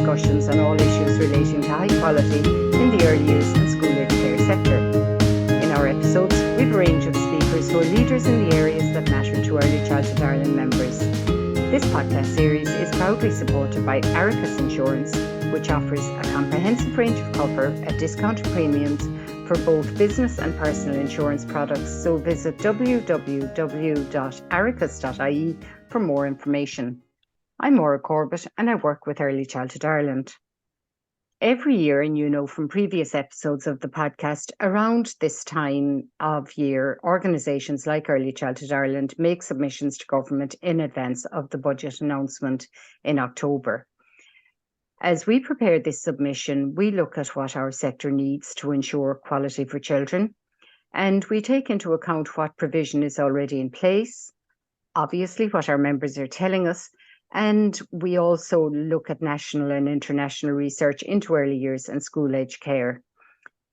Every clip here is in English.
discussions on all issues relating to high quality in the early years and school age care sector. In our episodes, we have a range of speakers who are leaders in the areas that matter to Early Childhood Ireland members. This podcast series is proudly supported by Aricus Insurance, which offers a comprehensive range of cover at discounted premiums for both business and personal insurance products. So visit www.aricus.ie for more information. I'm Maura Corbett and I work with Early Childhood Ireland. Every year, and you know from previous episodes of the podcast, around this time of year, organisations like Early Childhood Ireland make submissions to government in advance of the budget announcement in October. As we prepare this submission, we look at what our sector needs to ensure quality for children, and we take into account what provision is already in place, obviously what our members are telling us, and we also look at national and international research into early years and school age care.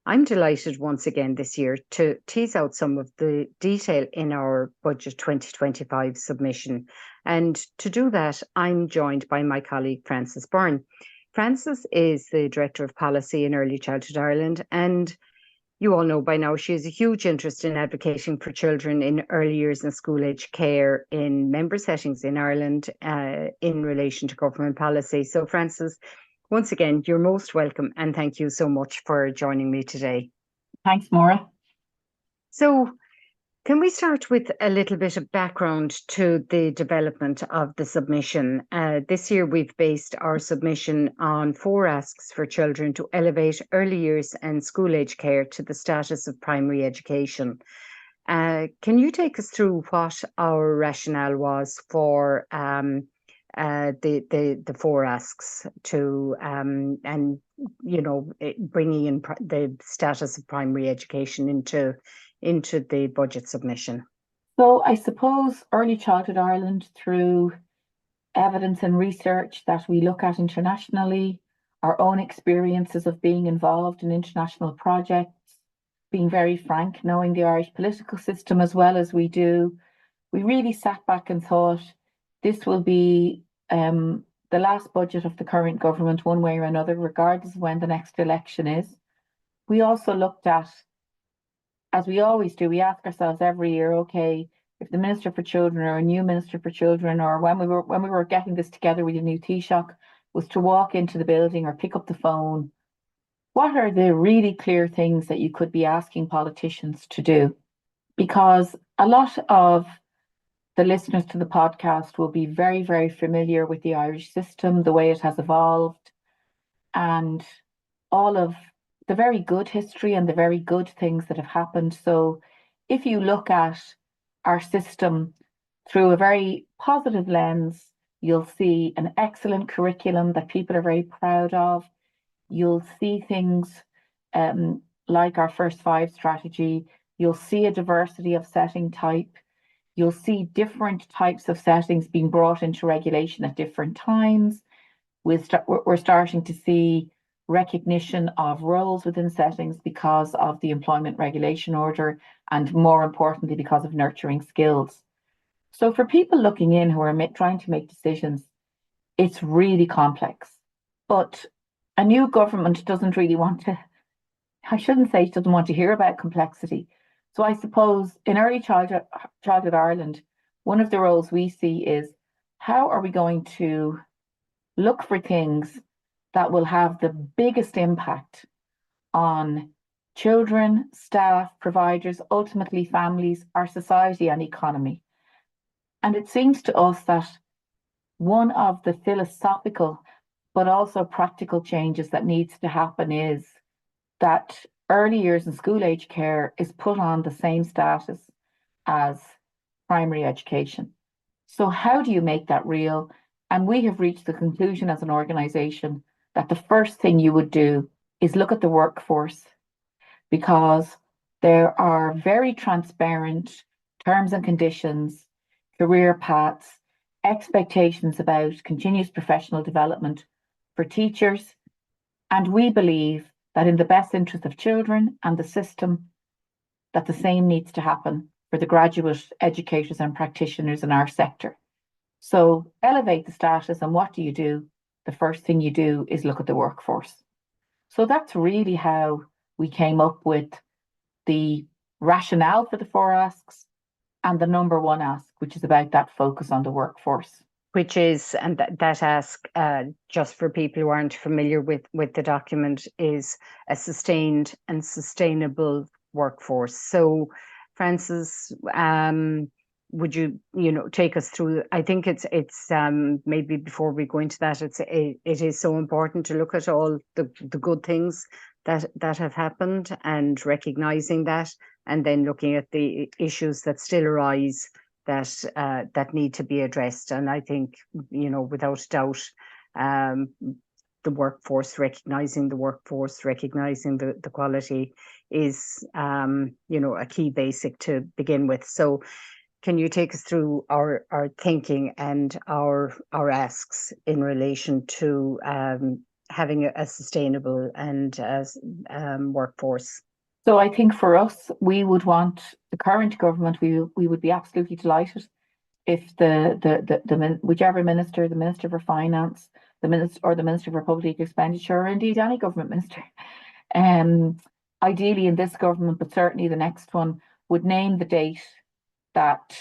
I'm delighted once again this year to tease out some of the detail in our Budget 2025 submission. And to do that, I'm joined by my colleague, Frances Byrne. Frances is the Director of Policy in Early Childhood Ireland, and you all know by now she has a huge interest in advocating for children in early years and school age care in member settings in Ireland in relation to government policy. So Frances, once again, you're most welcome and thank you so much for joining me today. Thanks, Maura. So can we start with a little bit of background to the development of the submission? This year, we've based our submission on 4 asks for children to elevate early years and school age care to the status of primary education. Can you take us through what our rationale was for the 4 asks to and bringing in the status of primary education into the budget submission? So I suppose Early Childhood Ireland, through evidence and research that we look at internationally, our own experiences of being involved in international projects, being very frank, knowing the Irish political system as well as we do, we really sat back and thought this will be the last budget of the current government one way or another, regardless of when the next election is. We also looked at, as we always do, we ask ourselves every year, okay, if the Minister for Children or a new Minister for Children, or when we were getting this together with a new Taoiseach, was to walk into the building or pick up the phone, what are the really clear things that you could be asking politicians to do? Because a lot of the listeners to the podcast will be very, very familiar with the Irish system, the way it has evolved, and all of the very good history and the very good things that have happened. So if you look at our system through a very positive lens, you'll see an excellent curriculum that people are very proud of. You'll see things like our First Five strategy. You'll see a diversity of setting type. You'll see different types of settings being brought into regulation at different times. We're starting to see recognition of roles within settings because of the Employment Regulation Order, and more importantly, because of nurturing skills. So for people looking in who are trying to make decisions, it's really complex. But a new government doesn't really want to, I shouldn't say it doesn't want to hear about complexity. So I suppose in Early Childhood Ireland, one of the roles we see is how are we going to look for things that will have the biggest impact on children, staff, providers, ultimately families, our society and economy. And it seems to us that one of the philosophical but also practical changes that needs to happen is that early years and school age care is put on the same status as primary education. So how do you make that real? And we have reached the conclusion as an organisation that the first thing you would do is look at the workforce, because there are very transparent terms and conditions, career paths, expectations about continuous professional development for teachers. And we believe that in the best interest of children and the system, that the same needs to happen for the graduate educators and practitioners in our sector. So elevate the status, and what do? the first thing you do is look at the workforce. So that's really how we came up with the rationale for the 4 asks and the number 1 ask, which is about that focus on the workforce. Which is, and that ask, just for people who aren't familiar with the document, is a sustained and sustainable workforce. So, Frances, would you take us through? I think it's maybe before we go into that, it is so important to look at all the good things that have happened and recognizing that, and then looking at the issues that still arise that need to be addressed. And I think, without doubt, the workforce, recognizing the quality is, a key basic to begin with. So can you take us through our thinking and our asks in relation to having a sustainable and workforce? So I think for us, we would want the current government. We would be absolutely delighted if whichever minister, the Minister for Finance, the Minister for Public Expenditure, or indeed any government minister, ideally in this government, but certainly the next one, would name the date that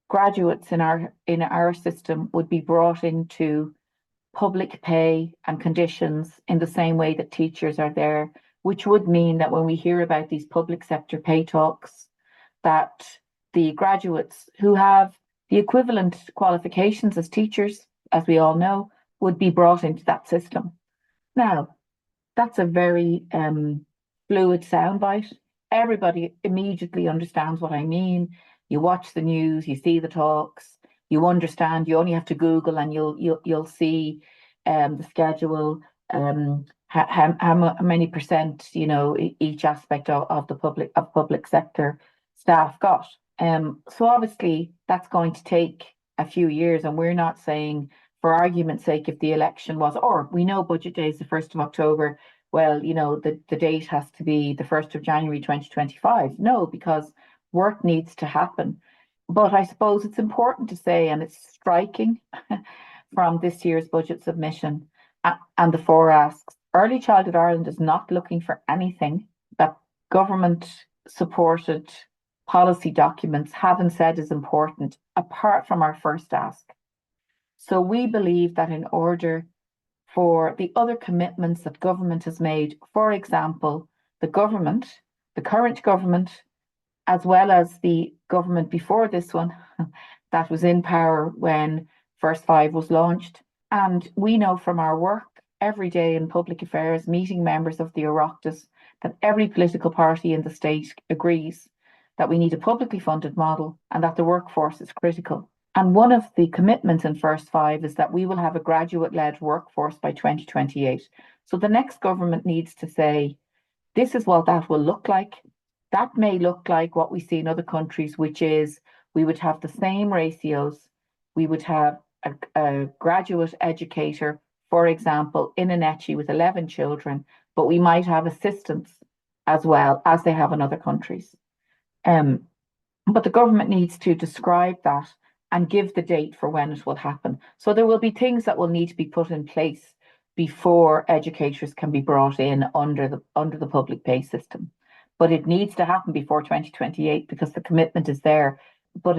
graduates in our system would be brought into public pay and conditions in the same way that teachers are there, which would mean that when we hear about these public sector pay talks, that the graduates who have the equivalent qualifications as teachers, as we all know, would be brought into that system. Now, that's a very fluid soundbite. Everybody immediately understands what I mean. You watch the news, you see the talks, you understand. You only have to Google and you'll see the schedule. How many percent, each aspect of the public sector staff got. So obviously that's going to take a few years, and we're not saying, for argument's sake, if the election was, or we know budget day is the 1st of October, well, the date has to be the 1st of January 2025. No, because work needs to happen. But I suppose it's important to say, and it's striking from this year's budget submission and the 4 asks, Early Childhood Ireland is not looking for anything that government-supported policy documents haven't said is important, apart from our first ask. So we believe that in order for the other commitments that government has made, for example, the current government, as well as the government before this one that was in power when First Five was launched, and we know from our work every day in public affairs, meeting members of the Oireachtas, that every political party in the state agrees that we need a publicly funded model and that the workforce is critical. And one of the commitments in First Five is that we will have a graduate-led workforce by 2028. So the next government needs to say, this is what that will look like. That may look like what we see in other countries, which is we would have the same ratios. We would have a graduate educator, for example, in an ETI with 11 children, but we might have assistants as well, as they have in other countries. But the government needs to describe that and give the date for when it will happen. So there will be things that will need to be put in place before educators can be brought in under the public pay system. But it needs to happen before 2028 because the commitment is there. But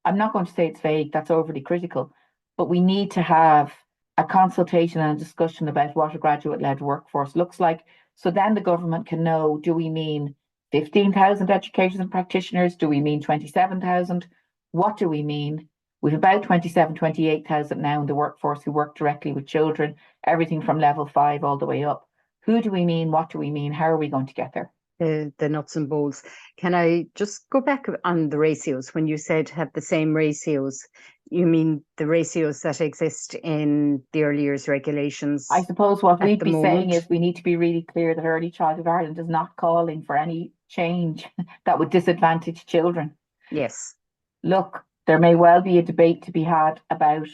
I'm not going to say it's vague, that's overly critical, but we need to have a consultation and a discussion about what a graduate-led workforce looks like. So then the government can know, do we mean 15,000 educators and practitioners? Do we mean 27,000? What do we mean? We've about 27, 28,000 now in the workforce who work directly with children, everything from level 5 all the way up. Who do we mean? What do we mean? How are we going to get there? The nuts and bolts. Can I just go back on the ratios? When you said have the same ratios, you mean the ratios that exist in the early years regulations? I suppose what we'd be saying is we need to be really clear that Early Childhood Ireland is not calling for any change that would disadvantage children. Yes. Look, there may well be a debate to be had about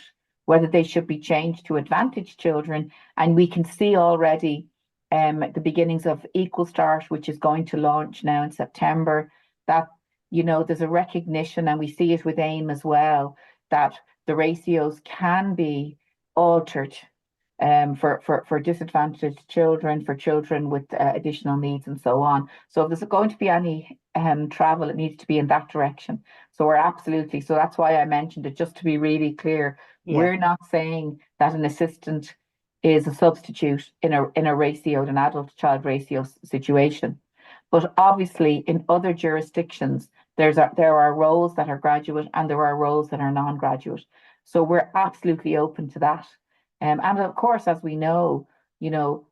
whether they should be changed to advantage children, and we can see already the beginnings of Equal Start, which is going to launch now in September, that, there's a recognition, and we see it with AIM as well, that the ratios can be altered for disadvantaged children, for children with additional needs, and so on. So if there's going to be any travel, it needs to be in that direction. So we're absolutely, so that's why I mentioned it, just to be really clear. Yeah. We're not saying that an assistant is a substitute in a ratio, an adult-to-child ratio situation. But obviously, in other jurisdictions, there are roles that are graduate and there are roles that are non-graduate. So we're absolutely open to that. And of course, as we know,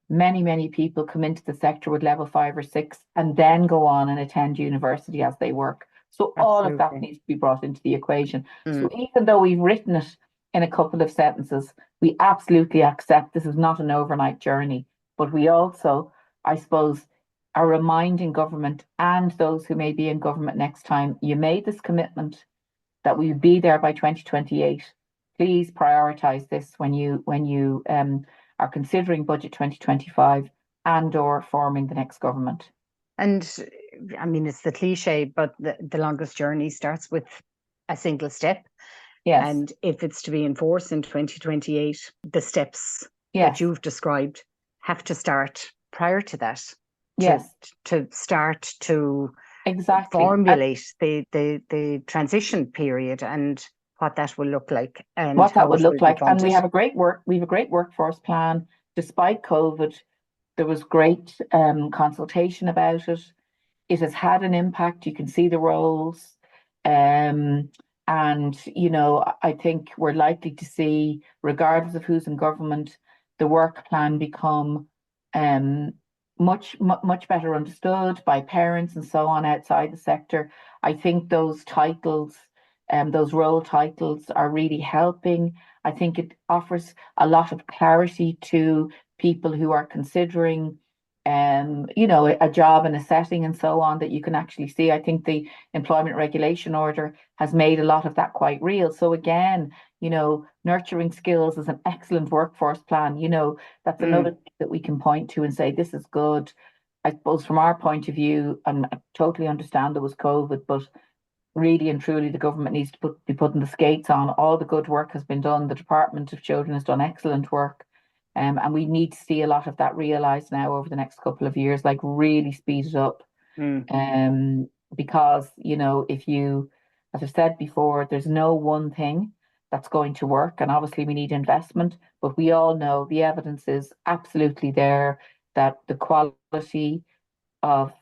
many people come into the sector with level 5 or 6 and then go on and attend university as they work. So all of that Absolutely. needs to be brought into the equation. Mm. So even though we've written it in a couple of sentences, we absolutely accept this is not an overnight journey. But we also, I suppose, are reminding government and those who may be in government next time, you made this commitment that we would be there by 2028. Please prioritise this when you are considering budget 2025 and/or forming the next government. And I mean, it's the cliche, but the longest journey starts with a single step. Yes. And if it's to be enforced in 2028, the steps Yes. that you've described have to start prior to that. Yes. To start to exactly formulate the transition period and what that will look like and what that how would it look will be like. And we funded. have a great workforce plan. Despite COVID, there was great consultation about it. It has had an impact. You can see the roles. And, I think we're likely to see, regardless of who's in government, the work plan become much better understood by parents and so on outside the sector. I think those titles, those role titles are really helping. I think it offers a lot of clarity to people who are considering a job in a setting and so on, that you can actually see. I think the employment regulation order has made a lot of that quite real. So again, nurturing skills is an excellent workforce plan. That's another thing that we can point to and say, this is good. I suppose from our point of view, and I totally understand there was COVID, but really and truly the government needs to be putting the skates on. All the good work has been done. The Department of Children has done excellent work. And we need to see a lot of that realised now over the next couple of years, like really speed it up. Because, if you, as I've said before, there's no one thing that's going to work. And obviously we need investment, but we all know the evidence is absolutely there that the quality of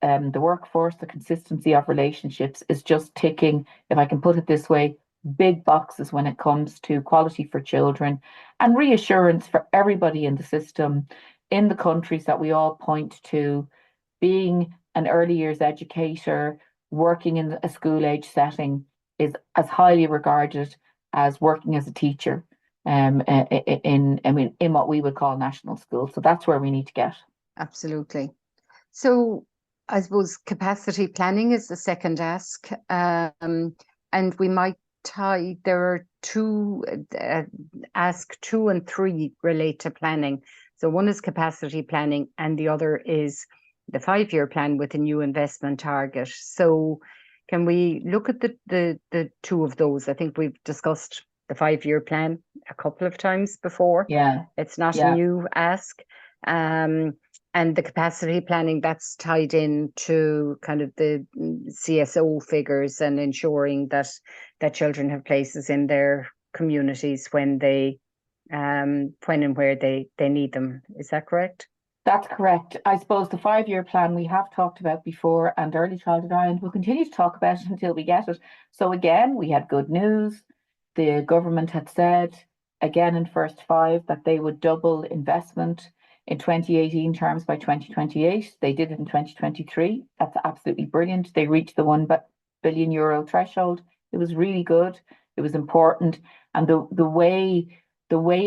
the workforce, the consistency of relationships is just ticking, if I can put it this way, big boxes when it comes to quality for children and reassurance for everybody in the system, in the countries that we all point to. Being an early years educator, working in a school age setting is as highly regarded as working as a teacher in what we would call national schools. So that's where we need to get. Absolutely. So I suppose capacity planning is the second ask. And we might tie, there are two, ask 2 and 3 relate to planning. So one is capacity planning and the other is the 5-year plan with a new investment target. So can we look at the two of those? I think we've discussed the 5-year plan a couple of times before. Yeah. It's not a new ask. And the capacity planning, that's tied into kind of the CSO figures and ensuring that children have places in their communities when and where they need them. Is that correct? That's correct. I suppose the 5-year plan we have talked about before, and Early Childhood Ireland will continue to talk about it until we get it. So again, we had good news. The government had said, again in First Five, that they would double investment in 2018 terms by 2028. They did it in 2023. That's absolutely brilliant. They reached the €1 billion threshold. It was really good. It was important. And the way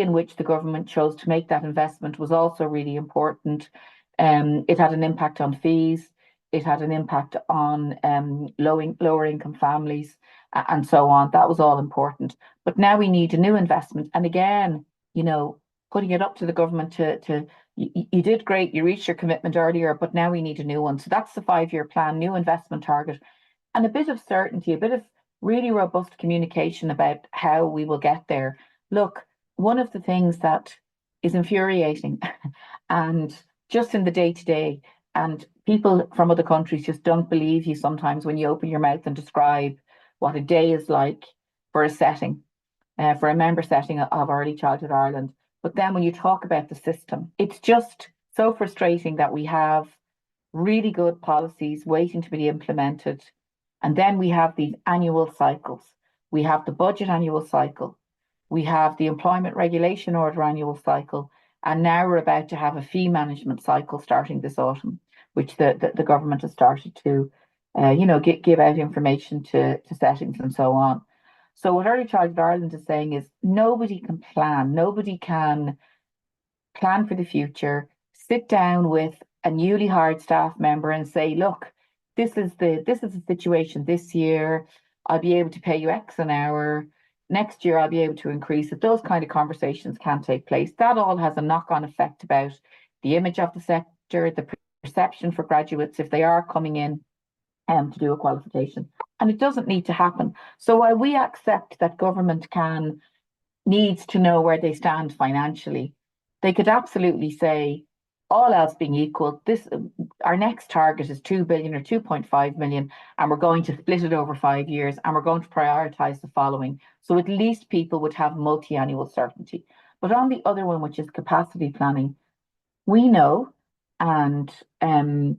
in which the government chose to make that investment was also really important. It had an impact on fees. It had an impact on lower income families and so on. That was all important. But now we need a new investment. And again, putting it up to the government to you did great, you reached your commitment earlier, but now we need a new one. So that's the 5-year plan, new investment target, and a bit of certainty, a bit of really robust communication about how we will get there. Look, one of the things that is infuriating. And just in the day to day, and people from other countries just don't believe you sometimes when you open your mouth and describe what a day is like for a setting, for a member setting of Early Childhood Ireland. But then when you talk about the system, it's just so frustrating that we have really good policies waiting to be implemented. And then we have these annual cycles. We have the budget annual cycle. We have the employment regulation order annual cycle. And now we're about to have a fee management cycle starting this autumn, which the government has started to, give out information to settings and so on. So what Early Childhood Ireland is saying is nobody can plan. Nobody can plan for the future, sit down with a newly hired staff member and say, look, this is the situation this year. I'll be able to pay you X an hour. Next year I'll be able to increase it. Those kind of conversations can take place. That all has a knock-on effect about the image of the sector, the perception for graduates if they are coming in to do a qualification. And it doesn't need to happen. So while we accept that government needs to know where they stand financially, they could absolutely say, all else being equal, our next target is 2 billion or 2.5 million, and we're going to split it over 5 years, and we're going to prioritize the following. So at least people would have multi-annual certainty. But on the other one, which is capacity planning, we know, and in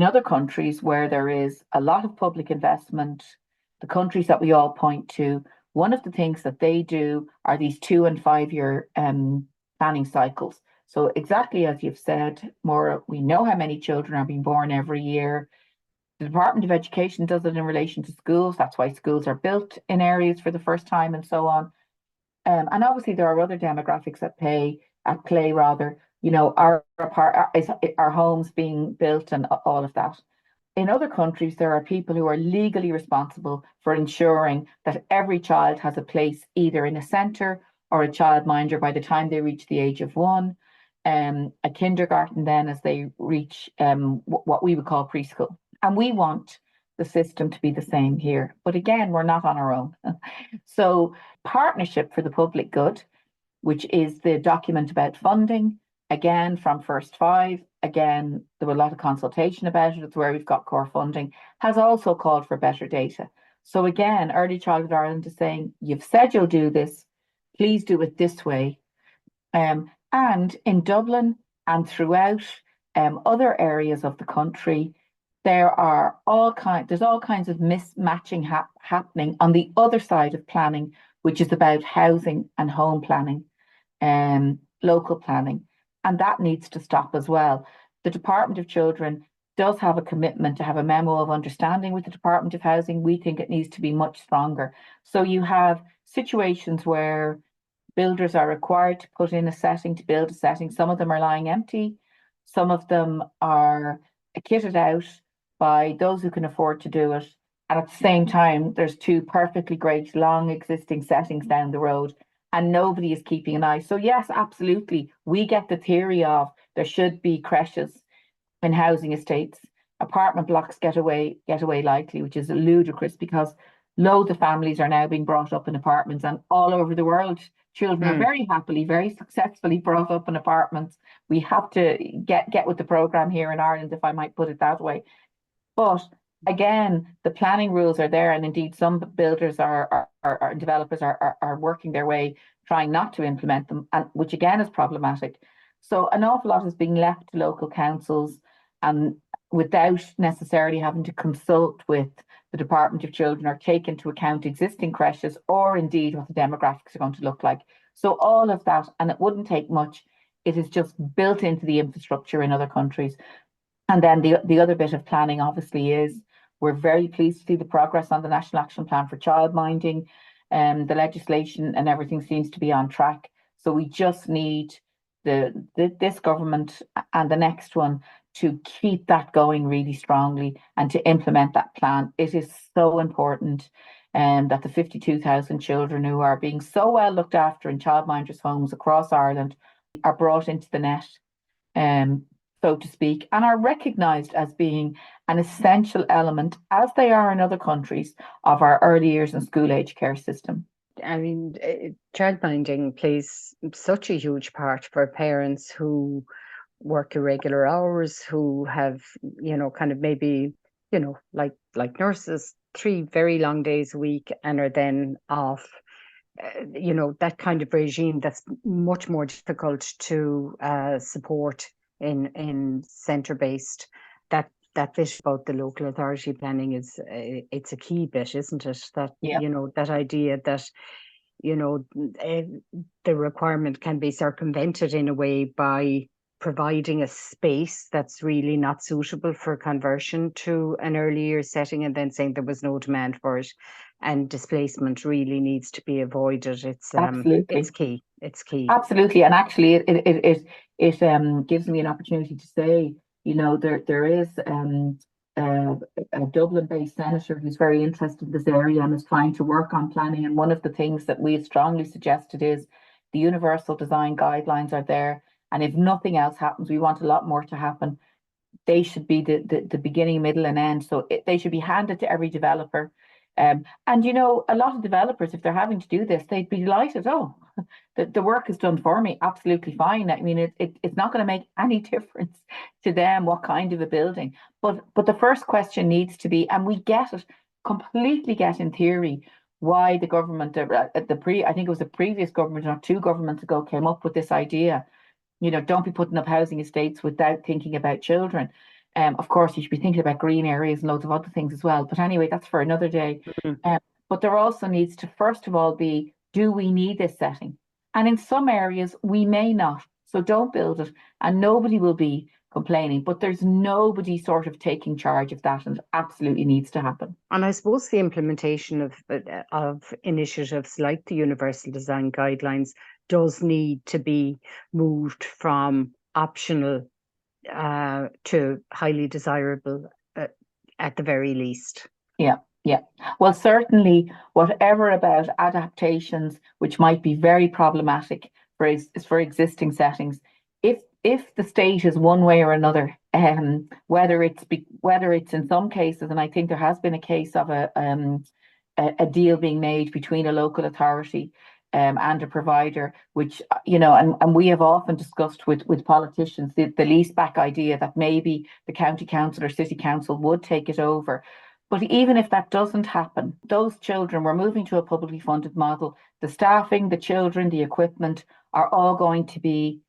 other countries where there is a lot of public investment, the countries that we all point to, one of the things that they do are these 2 and 5 year planning cycles. So exactly as you've said, Maura, we know how many children are being born every year. The Department of Education does it in relation to schools. That's why schools are built in areas for the first time and so on. And obviously there are other demographics at play, our homes being built and all of that. In other countries, there are people who are legally responsible for ensuring that every child has a place either in a centre or a childminder by the time they reach the age of 1, a kindergarten then as they reach what we would call preschool. And we want the system to be the same here. But again, we're not on our own. So Partnership for the Public Good, which is the document about funding, again, from First Five, again, there was a lot of consultation about it. It's where we've got core funding, has also called for better data. So again, Early Childhood Ireland is saying, you've said you'll do this, please do it this way. And in Dublin and throughout other areas of the country, there's all kinds of mismatching happening on the other side of planning, which is about housing and home planning, local planning. And that needs to stop as well. The Department of Children does have a commitment to have a memo of understanding with the Department of Housing. We think it needs to be much stronger. So you have situations where builders are required to put in a setting, to build a setting. Some of them are lying empty. Some of them are kitted out by those who can afford to do it. And at the same time, there's 2 perfectly great long existing settings down the road, and nobody is keeping an eye. So yes, absolutely, we get the theory of there should be creches in housing estates. Apartment blocks get away lightly, which is ludicrous because loads of families are now being brought up in apartments, and all over the world, children are very happily, very successfully brought up in apartments. We have to get with the programme here in Ireland, if I might put it that way. But again, the planning rules are there, and indeed some builders developers are working their way trying not to implement them, and which again is problematic. So an awful lot is being left to local councils, and without necessarily having to consult with the Department of Children or take into account existing creches or indeed what the demographics are going to look like. So all of that, and it wouldn't take much, it is just built into the infrastructure in other countries. And then the other bit of planning obviously is we're very pleased to see the progress on the National Action Plan for Childminding, and the legislation and everything seems to be on track. So we just need this government and the next one to keep that going really strongly and to implement that plan. It is so important that the 52,000 children who are being so well looked after in childminders' homes across Ireland are brought into the net, so to speak, and are recognised as being an essential element, as they are in other countries, of our early years and school age care system. I mean, childminding plays such a huge part for parents who work irregular hours, who have, kind of maybe, like nurses, 3 very long days a week and are then off. That kind of regime that's much more difficult to support in centre based. That bit about the local authority planning is it's a key bit, isn't it? That Yeah. that idea that you know eh, the requirement can be circumvented in a way by providing a space that's really not suitable for conversion to an early years setting, and then saying there was no demand for it, and displacement really needs to be avoided. It's Absolutely. key. It's key. Absolutely. And actually it gives me an opportunity to say, there is a Dublin-based senator who's very interested in this area and is trying to work on planning. And one of the things that we strongly suggested is the universal design guidelines are there. And if nothing else happens, we want a lot more to happen. They should be the beginning, middle, and end. So they should be handed to every developer. And a lot of developers, if they're having to do this, they'd be delighted. Oh, the work is done for me. Absolutely fine. I mean, it's not going to make any difference to them what kind of a building. But the first question needs to be, and we get it, completely get in theory, why the government, I think it was the previous government, not 2 governments ago, came up with this idea. Don't be putting up housing estates without thinking about children. Of course, you should be thinking about green areas and loads of other things as well. But anyway, that's for another day. Mhm. But there also needs to, first of all, be, do we need this setting? And in some areas, we may not. So don't build it, and nobody will be complaining. But there's nobody sort of taking charge of that, and it absolutely needs to happen. And I suppose the implementation of initiatives like the Universal Design Guidelines does need to be moved from optional to highly desirable at the very least. Yeah, yeah. Well, certainly, whatever about adaptations, which might be very problematic for existing settings, if the state is one way or another, whether it's in some cases, and I think there has been a case of a deal being made between a local authority and a provider, which and we have often discussed with politicians the lease back idea that maybe the county council or city council would take it over. But even if that doesn't happen, those children, we're moving to a publicly funded model. The staffing, the children, the equipment are all going to be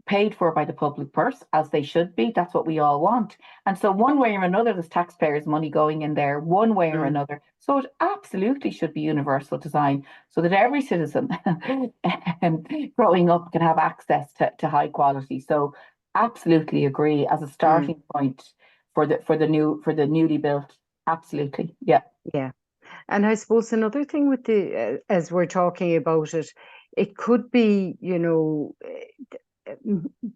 paid for by the public purse, as they should be. That's what we all want. And so one way or another, there's taxpayers' money going in there, one way or another. So it absolutely should be universal design so that every citizen growing up can have access to high quality. So absolutely agree as a starting point for the newly built. Absolutely. Yeah. Yeah. And I suppose another thing with as we're talking about it, it could be,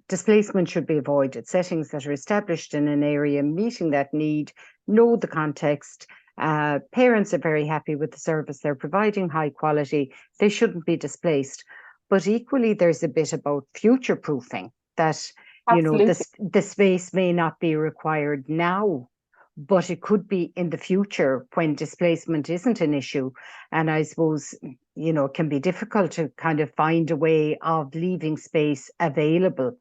displacement should be avoided. Settings that are established in an area, meeting that need, know the context. Parents are very happy with the service they're providing, high quality. They shouldn't be displaced. But equally, there's a bit about future proofing that, Absolutely. the space may not be required now, but it could be in the future when displacement isn't an issue. And I suppose, it can be difficult to kind of find a way of leaving space available,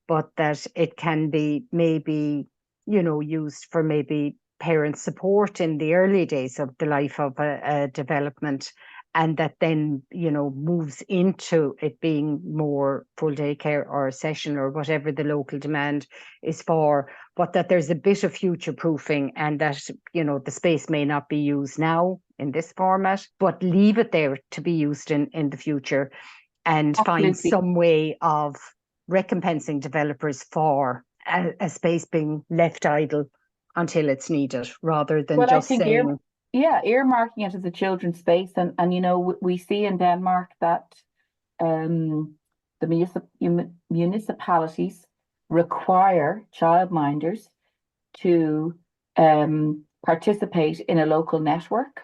but that it can be maybe, used for maybe parent support in the early days of the life of a development, and that then, moves into it being more full day care or a session or whatever the local demand is for, but that there's a bit of future proofing, and that, the space may not be used now in this format, but leave it there to be used in the future, and find Absolutely. some way of recompensing developers for a space being left idle until it's needed, rather than Well, I just think saying, earmarking it as a children's space, and we see in Denmark that the municipalities require childminders to participate in a local network,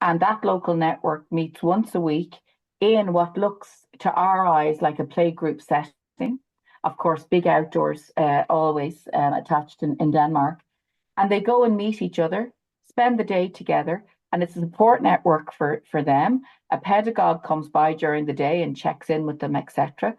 and that local network meets once a week in what looks to our eyes like a playgroup setting. Of course, big outdoors always attached in Denmark. And they go and meet each other, spend the day together, and it's a support network for them. A pedagogue comes by during the day and checks in with them, etc.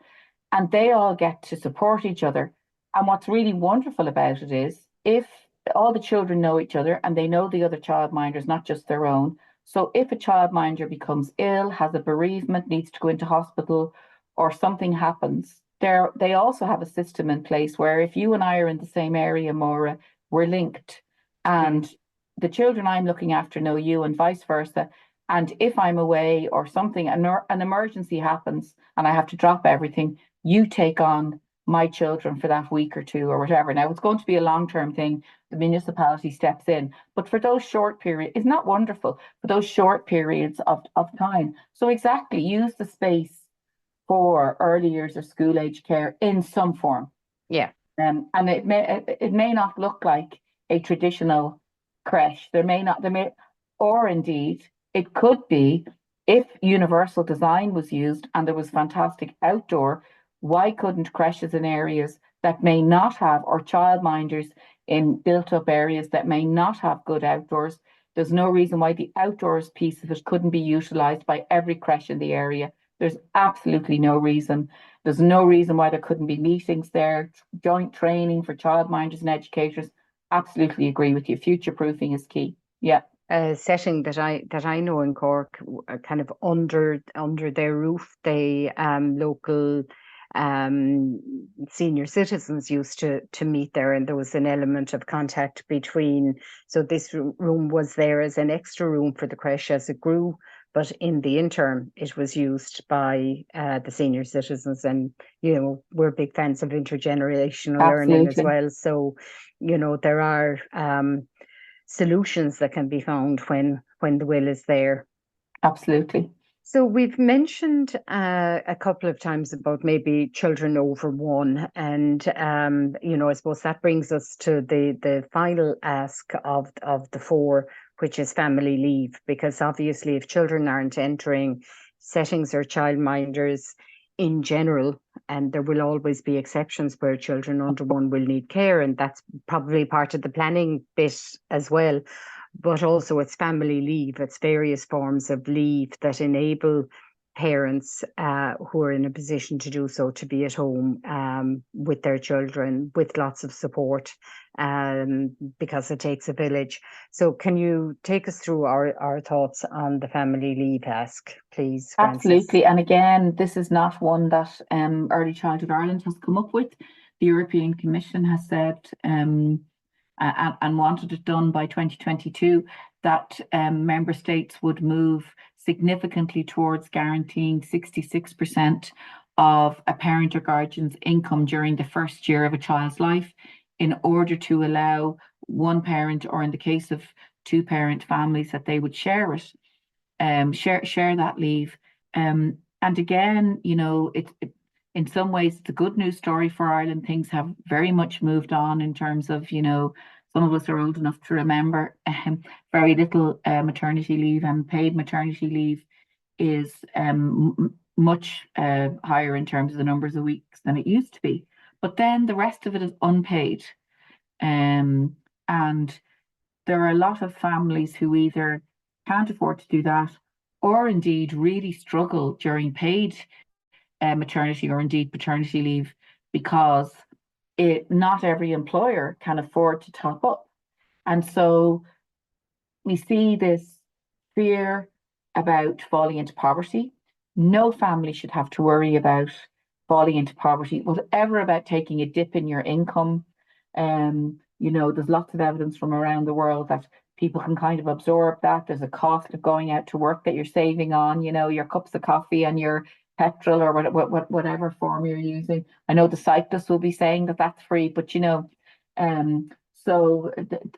And they all get to support each other. And what's really wonderful about it is if all the children know each other and they know the other childminders, not just their own. So if a childminder becomes ill, has a bereavement, needs to go into hospital, or something happens, they also have a system in place where if you and I are in the same area, Maura, we're linked. And the children I'm looking after know you and vice versa. And if I'm away or something, an emergency happens and I have to drop everything, you take on my children for that week or two or whatever. Now, it's going to be a long-term thing. The municipality steps in. But for those short periods, it's not wonderful for those short periods of time. So exactly, use the space for early years or school age care in some form. Yeah. And it may not look like a traditional creche. Or indeed, it could be if universal design was used and there was fantastic outdoor. Why couldn't creches in areas that may not have, or childminders in built-up areas that may not have good outdoors? There's no reason why the outdoors piece of it couldn't be utilised by every creche in the area. There's absolutely no reason. There's no reason why there couldn't be meetings there, joint training for childminders and educators. Absolutely agree with you. Future proofing is key. Yeah. A setting that I know in Cork, kind of under their roof, they local senior citizens used to meet there, and there was an element of contact between. So this room was there as an extra room for the creche as it grew, but in the interim, it was used by the senior citizens, and we're big fans of intergenerational learning as well. So there are solutions that can be found when the will is there. Absolutely. So we've mentioned a couple of times about maybe children over one, and I suppose that brings us to the final ask of the four, which is family leave, because obviously if children aren't entering settings or childminders in general, and there will always be exceptions where children under one will need care, and that's probably part of the planning bit as well. But also it's family leave, it's various forms of leave that enable parents who are in a position to do so to be at home with their children with lots of support, because it takes a village. So can you take us through our thoughts on the family leave ask, please, Frances? Absolutely. And again, this is not one that Early Childhood Ireland has come up with. The European Commission has said and wanted it done by 2022, that member states would move significantly towards guaranteeing 66% of a parent or guardian's income during the first year of a child's life, in order to allow one parent, or in the case of two-parent families, that they would share it, share that leave. And again, in some ways, it's a good news story for Ireland. Things have very much moved on in terms of, some of us are old enough to remember very little maternity leave, and paid maternity leave is much higher in terms of the numbers of weeks than it used to be. But then the rest of it is unpaid. And there are a lot of families who either can't afford to do that, or indeed really struggle during paid maternity or indeed paternity leave, because not every employer can afford to top up. And so we see this fear about falling into poverty. No family should have to worry about falling into poverty, whatever about taking a dip in your income. There's lots of evidence from around the world that people can kind of absorb that. There's a cost of going out to work that you're saving on, your cups of coffee and your petrol, or whatever form you're using. I know the cyclists will be saying that that's free, but so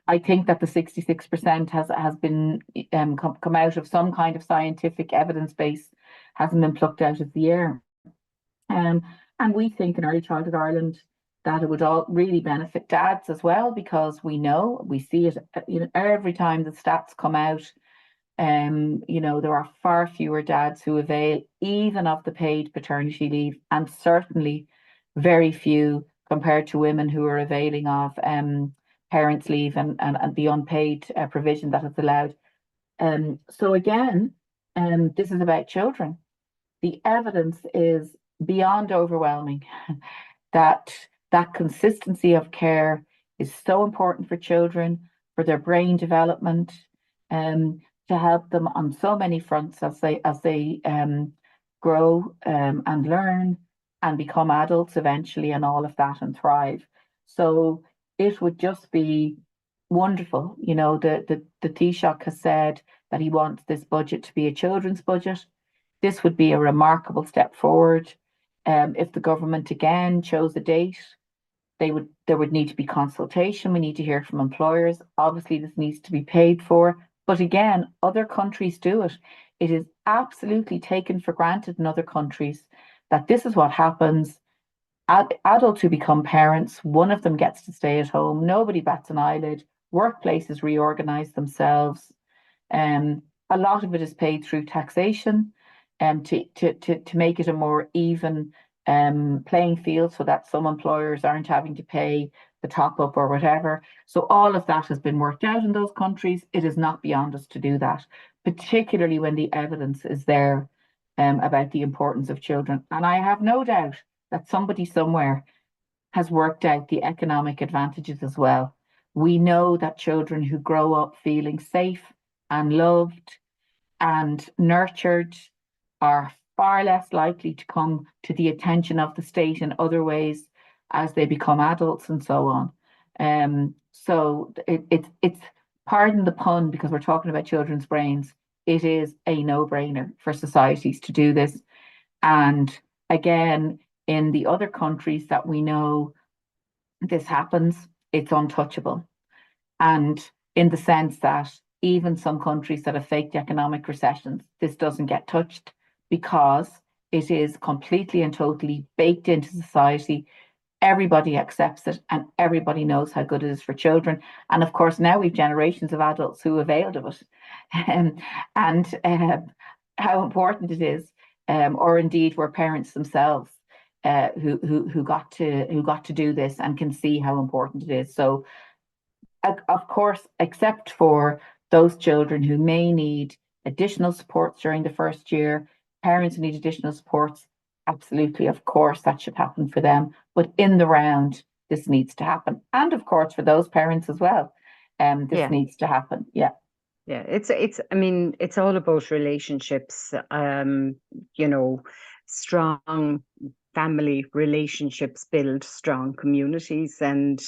I think that the 66% has been come out of some kind of scientific evidence base, hasn't been plucked out of the air. And we think in Early Childhood Ireland that it would all really benefit dads as well, because we see it every time the stats come out. There are far fewer dads who avail even of the paid paternity leave, and certainly very few compared to women who are availing of parents' leave and the unpaid provision that is allowed. So again, this is about children. The evidence is beyond overwhelming that that consistency of care is so important for children, for their brain development, um, to help them on so many fronts as they grow and learn and become adults eventually and all of that and thrive. So it would just be wonderful. You know, the Taoiseach has said that he wants this budget to be a children's budget. This would be a remarkable step forward. If the government again chose a date, there would need to be consultation. We need to hear from employers. Obviously, this needs to be paid for. But again, other countries do it. It is absolutely taken for granted in other countries that this is what happens. Adults who become parents, one of them gets to stay at home. Nobody bats an eyelid. Workplaces reorganize themselves. A lot of it is paid through taxation, to make it a more even playing field, so that some employers aren't having to pay the top up or whatever. So all of that has been worked out in those countries. It is not beyond us to do that, particularly when the evidence is there about the importance of children. And I have no doubt that somebody somewhere has worked out the economic advantages as well. We know that children who grow up feeling safe and loved and nurtured are far less likely to come to the attention of the state in other ways as they become adults and so on. So it's pardon the pun because we're talking about children's brains. It is a no-brainer for societies to do this. And again, in the other countries that we know this happens, it's untouchable. And in the sense that even some countries that have faked economic recessions, this doesn't get touched because it is completely and totally baked into society. Everybody accepts it and everybody knows how good it is for children. And of course, now we've generations of adults who availed of it and how important it is, or indeed were parents themselves who got to do this and can see how important it is. So of course, except for those children who may need additional supports during the first year, parents who need additional supports, absolutely, of course, that should happen for them. But in the round, this needs to happen. And of course, for those parents as well, this Yeah. needs to happen. Yeah. Yeah, I mean, it's all about relationships, you know, strong family relationships build strong communities. And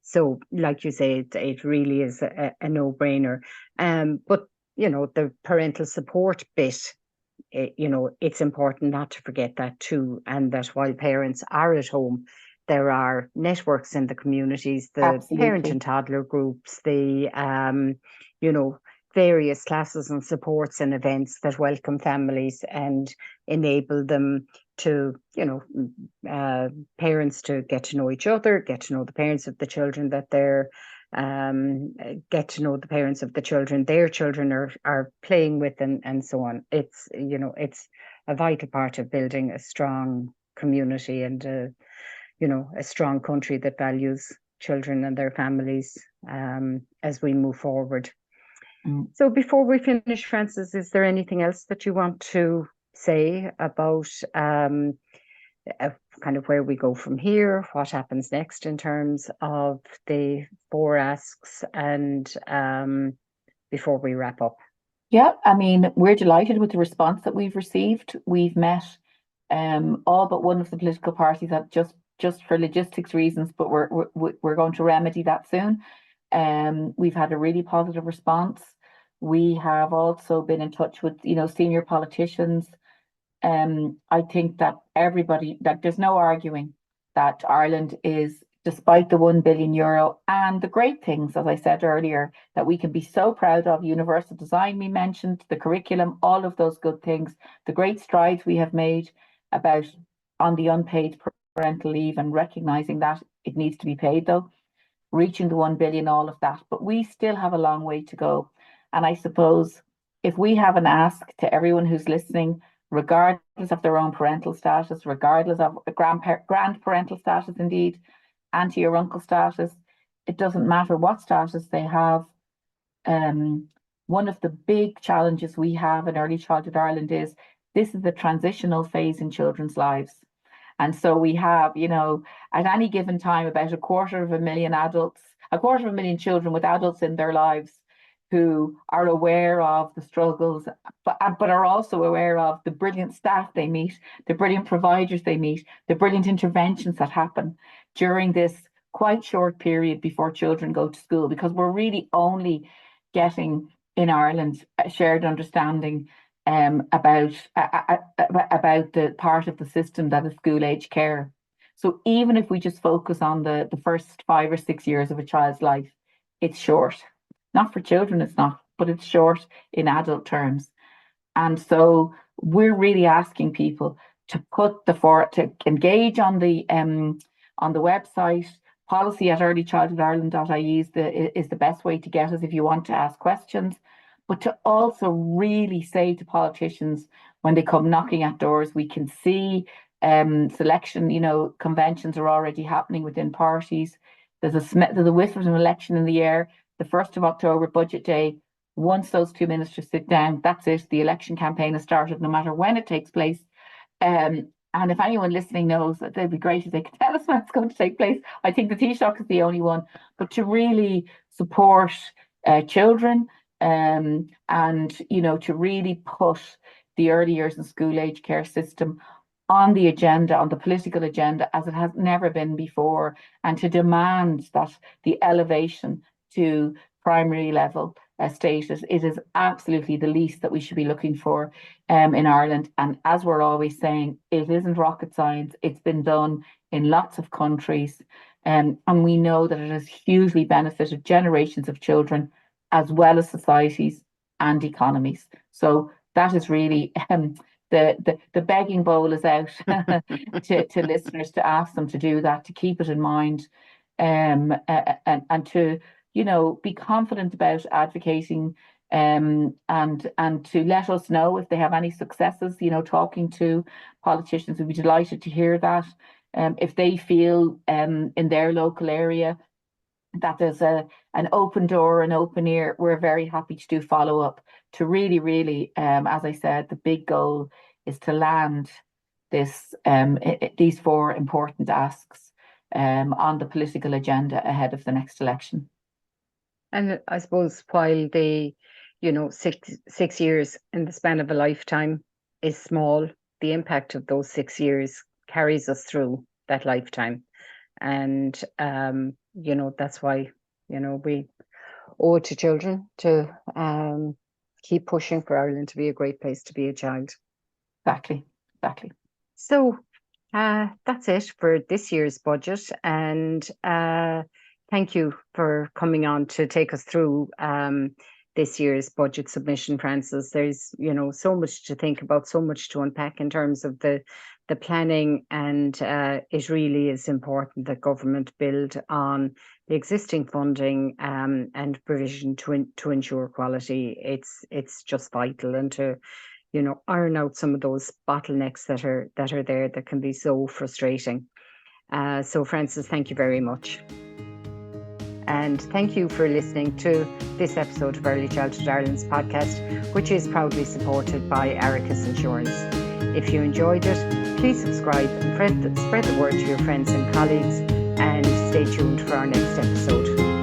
so, like you say, it really is a no-brainer. But, you know, the parental support bit, you know, it's important not to forget that too. And that while parents are at home, there are networks in the communities, the parent Absolutely. and toddler groups, the, you know, various classes and supports and events that welcome families and enable them to, you know, parents to get to know each other, get to know the parents of the children that they're get to know the parents of the children their children are playing with, and so on. It's, you know, it's a vital part of building a strong community and you know, a strong country that values children and their families as we move forward. Mm. So before we finish, Frances, is there anything else that you want to say about kind of where we go from here, what happens next in terms of the four asks, and before we wrap up? Yeah, I mean, we're delighted with the response that we've received. We've met all but one of the political parties that just for logistics reasons, but we're going to remedy that soon. We've had a really positive response. We have also been in touch with, you know, senior politicians. I think that everybody, that there's no arguing that Ireland is, despite the €1 billion and the great things, as I said earlier, that we can be so proud of, universal design we mentioned, the curriculum, all of those good things, the great strides we have made about on the unpaid parental leave and recognizing that it needs to be paid though, reaching the 1 billion, all of that. But we still have a long way to go. And I suppose if we have an ask to everyone who's listening, regardless of their own parental status, regardless of grandparental status, indeed, auntie or uncle status, it doesn't matter what status they have. one of the big challenges we have in Early Childhood Ireland is this is the transitional phase in children's lives. And so we have, at any given time, about 250,000 adults, 250,000 children with adults in their lives who are aware of the struggles, but are also aware of the brilliant staff they meet, the brilliant providers they meet, the brilliant interventions that happen during this quite short period before children go to school, because we're really only getting in Ireland a shared understanding about the part of the system that is school age care. So even if we just focus on the first 5 or 6 years of a child's life, it's short. Not for children, it's not, but it's short in adult terms. And so we're really asking people to to engage on the website. Policy at earlychildhoodireland.ie is the best way to get us if you want to ask questions, but to also really say to politicians when they come knocking at doors, we can see selection, conventions are already happening within parties. There's a whiff of an election in the air. The 1st of October, Budget Day, once those two ministers sit down, that's it. The election campaign has started, no matter when it takes place. And if anyone listening knows, that it'd be great if they could tell us when it's going to take place. I think the Taoiseach is the only one. But to really support children and, to really put the early years and school age care system on the agenda, on the political agenda, as it has never been before, and to demand that the elevation to primary level status, it is absolutely the least that we should be looking for in Ireland. And as we're always saying, it isn't rocket science. It's been done in lots of countries. And we know that it has hugely benefited generations of children, as well as societies and economies. So that is really the begging bowl is out to listeners, to ask them to do that, to keep it in mind, and to be confident about advocating, and to let us know if they have any successes. Talking to politicians, we'd be delighted to hear that. If they feel in their local area that there's an open door, an open ear, we're very happy to do follow up to really, really, as I said, the big goal is to land these 4 important asks on the political agenda ahead of the next election. And I suppose while the, 6 years in the span of a lifetime is small, the impact of those 6 years carries us through that lifetime. And, that's why, we owe it to children to keep pushing for Ireland to be a great place to be a child. Exactly. So that's it for this year's budget. And thank you for coming on to take us through this year's budget submission, Frances. There's, so much to think about, so much to unpack in terms of the planning, and it really is important that government build on the existing funding and provision to ensure quality. It's just vital, and to iron out some of those bottlenecks that are there that can be so frustrating. So Frances, thank you very much. And thank you for listening to this episode of Early Childhood Ireland's podcast, which is proudly supported by Aricus Insurance. If you enjoyed it, please subscribe and spread the word to your friends and colleagues, and stay tuned for our next episode.